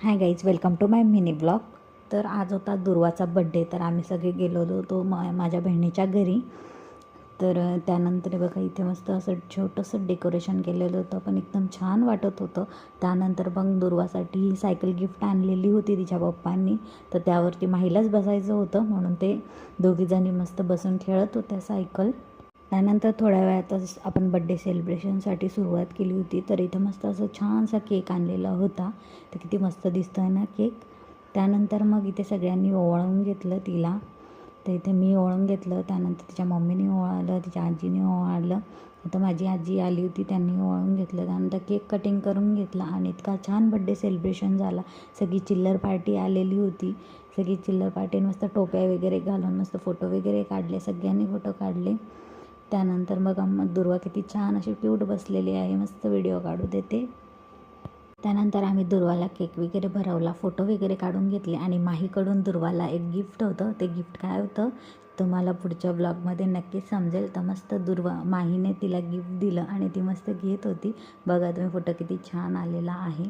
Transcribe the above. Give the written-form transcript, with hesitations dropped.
High guys, welcome to my mini blog. तर आज होता दुर्वाचा बड्डे. तर आम्ही सगळे गेलो होतो माझ्या बहिणीच्या घरी. तर त्यानंतर बघा इथे मस्त असं छोटंसं डेकोरेशन केलेलं होतं, पण एकदम छान वाटत होतं. त्यानंतर मग दुर्वासाठी सायकल गिफ्ट आणलेली होती तिच्या पप्पांनी. तर त्यावरती माहीलाच बसायचं होतं, म्हणून ते दोघीजणी मस्त बसून खेळत होत्या सायकल. त्यानंतर थोड्या वेळातच आपण बड्डे सेलिब्रेशनसाठी सुरुवात केली होती. तर इथं मस्त असं छानसा केक आणलेला होता. तर किती मस्त दिसतो आहे ना केक. त्यानंतर मग इथे सगळ्यांनी ओवाळून घेतलं तिला. तर इथे मी ओवाळून घेतलं, त्यानंतर तिच्या मम्मीने ओवाळलं, तिच्या आजीने ओवाळलं. आता माझी आजी आली होती, त्यांनी ओवाळून घेतलं. त्यानंतर केक कटिंग करून घेतला आणि इतका छान बड्डे सेलिब्रेशन झाला. सगळी चिल्लर पार्टी आलेली होती. सगळी चिल्लर पार्टीने मस्त टोप्या वगैरे घालून मस्त फोटो वगैरे काढले, सगळ्यांनी फोटो काढले. त्यानंतर मग दुर्वा किती छान अशी क्यूट बसलेली आहे, मस्त व्हिडिओ काढू देते. त्यानंतर आम्ही दुर्वाला केक वगैरे भरवला, फोटो वगैरे काढून घेतले आणि माहीकडून दुर्वाला एक गिफ्ट होतं. ते गिफ्ट काय होतं तुम्हाला पुढच्या ब्लॉगमध्ये नक्कीच समजेल. तर मस्त दुर्वा माहीने तिला गिफ्ट दिलं आणि ती मस्त घेत होती. बघा तुम्ही, फोटो किती छान आलेला आहे.